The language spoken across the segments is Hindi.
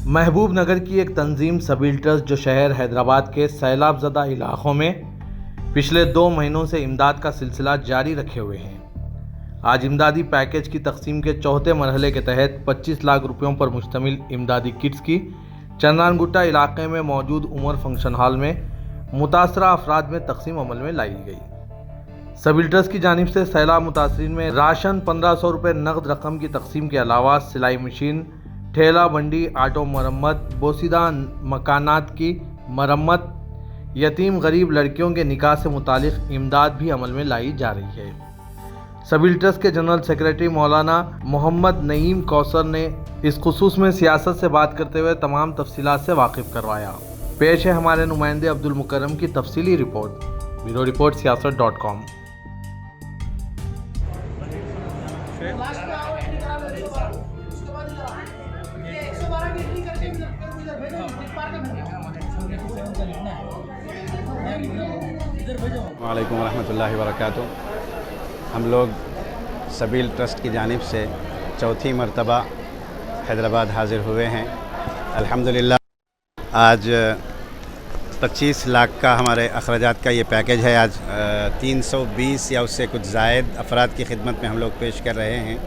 महबूब नगर की एक तंजीम सबिल ट्रस्ट जो शहर हैदराबाद के सैलाब ज़दा इलाकों में पिछले 2 महीनों से इमदाद का सिलसिला जारी रखे हुए हैं। आज इमदादी पैकेज की तकसीम के चौथे मरहले के तहत 25 लाख रुपयों पर मुश्तमिल इमदादी किट्स की चंद्रानगुट्टा इलाके में मौजूद उमर फंक्शन हॉल में मुतासरा अफराद में तकसीम अमल में लाई गई। सबिल ट्रस्ट की जानिब से सैलाब मुतासरीन में राशन 1500 रुपये नकद रकम की तकसीम के अलावा सिलाई मशीन, ठेला बंडी, ऑटो मरम्मत, बोसीदा मकानात की मरम्मत, यतीम गरीब लड़कियों के निकाह से मुतालिक इमदाद भी अमल में लाई जा रही है। सबिल ट्रस्ट के जनरल सेक्रेटरी मौलाना मोहम्मद नईम कौसर ने इस खुसूस में सियासत से बात करते हुए तमाम तफसीलात से वाकिफ करवाया। पेश है हमारे नुमाइंदे अब्दुल मुकर्रम की तफसीली रिपोर्ट। Bureau report siyaasat.com। वालेकुम रहमतुल्लाहि व बरकातुहू। हम लोग सबिल ट्रस्ट की जानिब से चौथी मरतबा हैदराबाद हाज़िर हुए हैं। अल्हम्दुलिल्लाह आज 25 लाख का हमारे अखराजात का ये पैकेज है। आज 320 या उससे कुछ ज़ायद अफराद की खिदमत में हम लोग पेश कर रहे हैं।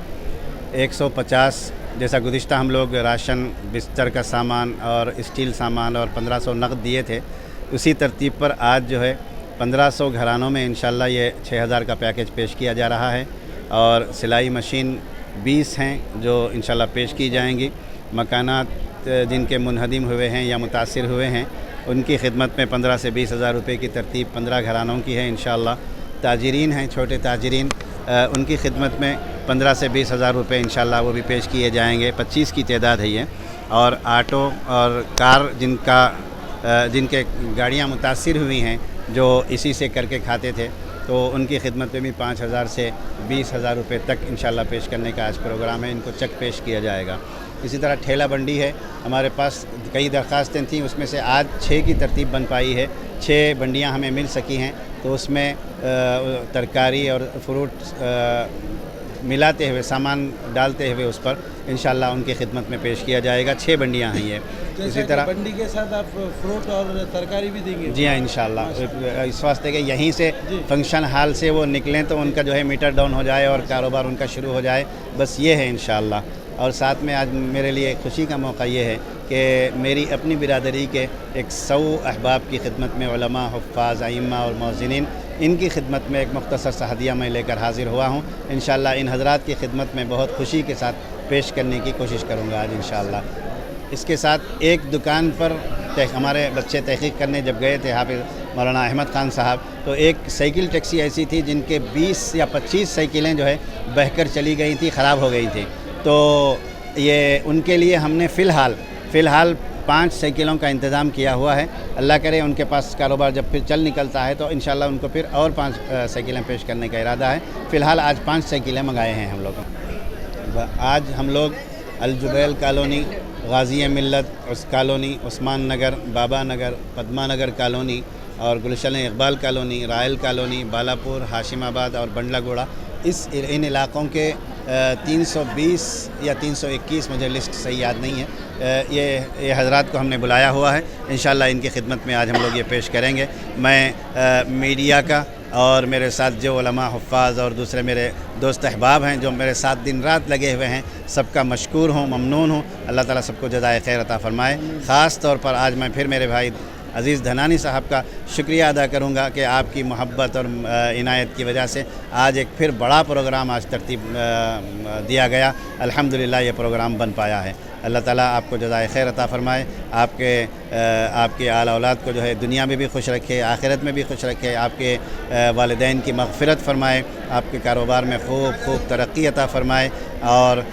150 जैसा गुज़िश्ता हम लोग राशन, बिस्तर का सामान और स्टील सामान और 1500 नकद दिए थे, उसी तरतीब पर आज जो है 1500 घरानों में इंशाल्लाह ये 6000 का पैकेज पेश किया जा रहा है। और सिलाई मशीन 20 हैं जो इंशाल्लाह पेश की जाएंगी। मकानात जिनके मुनहदिम हुए हैं या मुतासिर हुए हैं उनकी खिदमत में 15 से 20 हज़ार रुपये की तरतीब 15 घरानों की है इंशाल्लाह। ताजिरीन हैं, छोटे ताजिरीन, उनकी खिदमत में 15 से 20 हज़ार रुपये इंशाल्लाह वो भी पेश किए जाएंगे। 25 की तादाद है ये। और ऑटो और कार जिनके गाड़ियाँ मुतासिर हुई हैं जो इसी से करके खाते थे, तो उनकी खिदमत में भी 5000 से 20,000 रुपये तक इंशाल्लाह पेश करने का आज प्रोग्राम है। इनको चेक पेश किया जाएगा। इसी तरह ठेला बंडी है, हमारे पास कई दरख्वास्तें थीं, उसमें से आज 6 की तरतीब बन पाई है। 6 बंडियां हमें मिल सकी हैं, तो उसमें तरकारी और फ्रूट मिलाते हुए, सामान डालते हुए उस पर इंशाल्लाह उनकी खिदमत में पेश किया जाएगा। 6 बंडियां हैं ये। इसी तरह बंडी के साथ आप फ्रूट और तरकारी भी देंगे? जी हाँ, इंशाल्लाह। इस वास्ते के यहीं से फंक्शन हॉल से वो निकलें तो उनका जो है मीटर डाउन हो जाए और कारोबार उनका शुरू हो जाए, बस ये है इंशाल्लाह। और साथ में आज मेरे लिए खुशी का मौका ये है कि मेरी अपनी बिरादरी के 100 अहबाब की खिदमत में उलमा, हुफ़्फ़ाज़, अइम्मा और मौज़िनीन, इनकी खिदमत में एक मुख्तसर सा हदिया मैं लेकर हाज़िर हुआ हूँ। इंशाल्लाह इन हज़रात की खिदमत में बहुत खुशी के साथ पेश करने की कोशिश करूँगा आज इंशाल्लाह। इसके साथ एक दुकान पर हमारे बच्चे तहक़ीक़ करने जब गए थे हाफ़िज़ मौलाना अहमद ख़ान साहब, तो एक साइकिल टैक्सी ऐसी थी जिनके 20 या 25 साइकिलें जो है बहकर चली गई थी, ख़राब हो गई थी। तो ये उनके लिए हमने फ़िलहाल 5 साइकिलों का इंतज़ाम किया हुआ है। अल्लाह करे उनके पास कारोबार जब फिर चल निकलता है तो इंशाल्लाह उनको फिर और 5 साइकिलें पेश करने का इरादा है। फ़िलहाल आज 5 साइकिलें मंगाए हैं हम लोगों। आज हम लोग अल-जुबैल कॉलोनी, गाज़ी मिल्लत उस कॉलोनी, उस्मान नगर, बाबा नगर, पद्मा नगर कॉलोनी और Gulshan Iqbal colony, royal colony, Balapur, Hashimabad और बंडलागोड़ा, इन इलाक़ों के 320 या 321, मुझे लिस्ट सही याद नहीं है, ये हज़रात को हमने बुलाया हुआ है। इंशाल्लाह इनकी खिदमत में आज हम लोग ये पेश करेंगे। मैं मीडिया का और मेरे साथ जो उलमा, हुफ़्फ़ाज़ और दूसरे मेरे दोस्त अहबाब हैं जो मेरे साथ दिन रात लगे हुए हैं, सबका मशकूर हूँ, ममनून हूँ। अल्लाह ताला सबको जज़ाए खैर अता फ़रमाए। ख़ास तौर पर आज मैं फिर मेरे भाई अज़ीज़ धनानी साहब का शुक्रिया अदा करूँगा कि आपकी मोहब्बत और इनायत की वजह से आज एक फिर बड़ा प्रोग्राम आज तरतीब दिया गया। अल्हम्दुलिल्लाह ये प्रोग्राम बन पाया है। अल्लाह ताला आपको जज़ाए खैर अता फ़रमाए। आपके आल औलाद को जो है दुनिया में भी खुश रखे, आखिरत में भी खुश रखे। आपके वालिदैन की मग़फ़िरत फ़रमाए, आपके कारोबार में खूब तरक्की अता फ़रमाए। और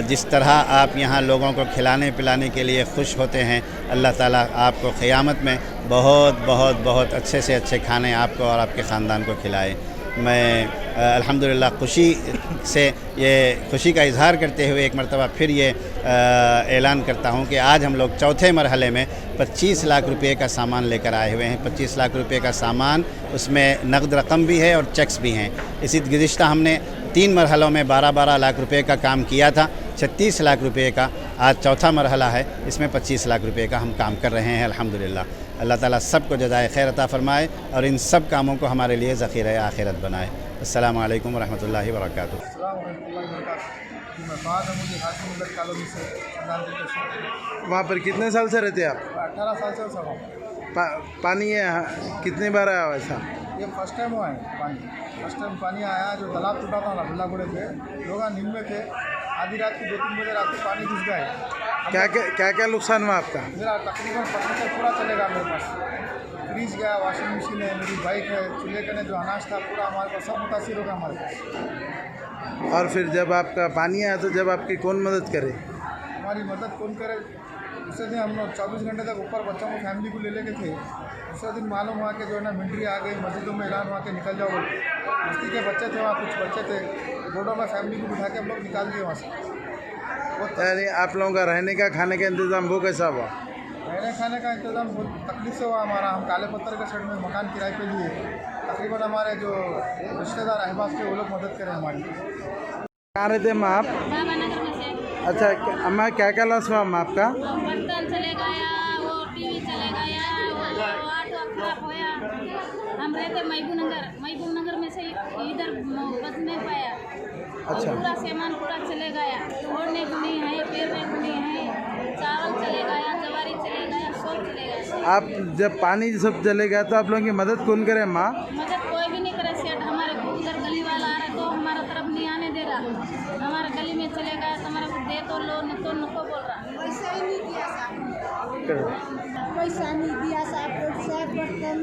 जिस तरह आप यहाँ लोगों को खिलाने पिलाने के लिए खुश होते हैं, अल्लाह ताला आपको क़यामत में बहुत अच्छे से अच्छे खाने आपको और आपके ख़ानदान को खिलाए। मैं अल्हम्दुलिल्लाह खुशी से ये खुशी का इज़हार करते हुए एक मरतबा फिर ये ऐलान करता हूँ कि आज हम लोग चौथे मरहले में 25 लाख रुपए का सामान लेकर आए हुए हैं। 25 लाख रुपए का सामान, उसमें नकद रकम भी है और चेक्स भी हैं। इसी गुज़िश्ता हमने 3 मरहलों में 12-12 लाख रुपए का काम किया था, 36 लाख रुपए का आज चौथा मरहला है, इसमें 25 लाख रुपए का हम काम कर रहे हैं अल्हम्दुलिल्लाह। अल्लाह ताला सबको जज़ाए खैर अता फरमाए और इन सब कामों को हमारे लिए ज़ख़ीरा आखिरत बनाए। अस्सलामु अलैकुम रहमतुल्लाहि व बरकातुहू। वहाँ पर कितने साल से रहते हैं आप? 18 साल से सब पानी है कितनी बार आया वैसा? ये फर्स्ट टाइम हुआ है पानी। फर्स्ट टाइम पानी आया, जो तालाब टूटा था ना बिल्लागुड़े पे, लोग नींद में थे, आधी रात को 2-3 बजे रात को पानी घुस गए। क्या नुकसान हुआ आपका? मेरा तकरीबन फर्नीचर पूरा चलेगा मेरे पास, फ्रिज गया, वॉशिंग मशीन है, मेरी बाइक है, चूल्हे का जो अनाज था पूरा हमारे पास सब मुतासिर होगा हमारे पास। और फिर जब आपका पानी आया तो जब आपकी कौन मदद करे? हमारी मदद कौन करे? दूसरे दिन हम लोग 24 घंटे तक ऊपर बच्चों को फैमिली को ले लेके थे। दूसरे दिन मालूम हुआ कि जो है ना मिलिट्री आ गई, मस्जिदों में ऐलान हुआ कि निकल जाओ बोल। बस्ती के बच्चे थे वहाँ, कुछ बच्चे थे, बोर्डों में फैमिली को बिठा के हम लोग निकाल दिए वहाँ से। यानी आप लोगों का रहने का खाने का इंतज़ाम वो कैसा हुआ? रहने खाने का इंतज़ाम बहुत तकलीफ से हुआ हमारा। हम काले पत्थर के साइड में मकान किराए पे लिए, तकरीबन हमारे जो रिश्तेदार अहबाब थे वो लोग मदद करें हमारी। कहाँ रहते हैं अम्मा आप? बाबानगर में से। अच्छा अम्मा क्या लॉस हुआ अम्मा आपका? बर्तन चले गया, वो टीवी चले गया, वो ऑटो खराब होया। हम रहते महबूबनगर में से इधर बच नहीं पाया। अच्छा। पूरा सामान पूरा चले गया, ओढ़ने को नहीं है, पैरने को नहीं है, चावल चले गया, जवारी चले गया, सब चले गया। आप जब पानी सब चले गया तो आप लोगों की मदद कौन करे अम्मा? मदद कोई भी नहीं करे सेठ। हमारे उधर गली वाला आ रहा तो हमारा तरफ नहीं आने दे रहा। हमारे गली में चले गया तो हमारा दे तो लो, न तो नको बोल रहा। पैसा ही नहीं दिया साहब, पैसा नहीं दिया साहब, सब बर्तन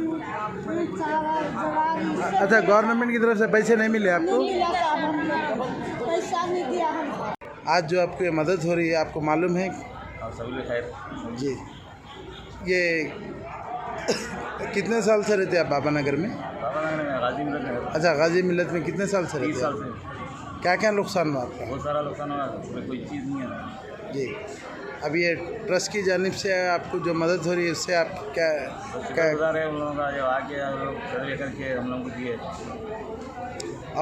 चावल जवारी सब अच्छा गवर्नमेंट की तरफ से पैसे नहीं मिले आपको? नहीं मिला साहब, हमको पैसा नहीं दिया हमको। आज जो आपकी मदद हो रही है आपको मालूम है? जी। ये कितने साल से रहते हैं आप बाबानगर में? गाजी मिलत में। अच्छा गाजी मिलत में कितने साल से रहते 30 हैं? साल से। क्या नुकसान हुआ आपका? बहुत सारा नुकसान हुआ, कोई चीज़ नहीं है। जी। अब ये ट्रस्ट की जानिब से आपको जो मदद हो रही है उससे आप क्या शुक्रगुजार है उन लोगों का जो आके हम लोग सर्वे करके हम लोगों को दिए।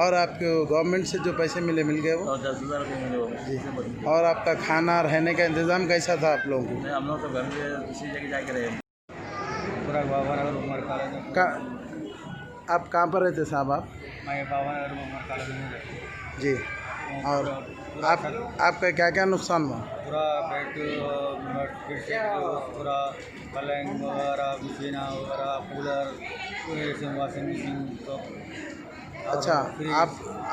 और आपको गवर्नमेंट से जो पैसे मिल गए वो? और 10,000 रुपये मिले वो। जी। और आपका खाना रहने का इंतज़ाम कैसा था आप लोगों को? हम लोग तो घर में दूसरी जगह जाके रहे। पूरा बाबानगर उमर कॉलेज में। आप कहाँ पर रहते साहब आप? मैं बाबानगर उमर कॉलेज में रहता हूँ। जी। और आपका क्या नुकसान हुआ? पूरा बेड पूरा पलंग वगैरह, बिछना वगैरह, कूलर, वॉशिंग मशीन सब। अच्छा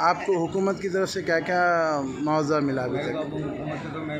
आपको हुकूमत की तरफ से क्या मुआवजा मिला अभी तक? हुकूमत से तो मैं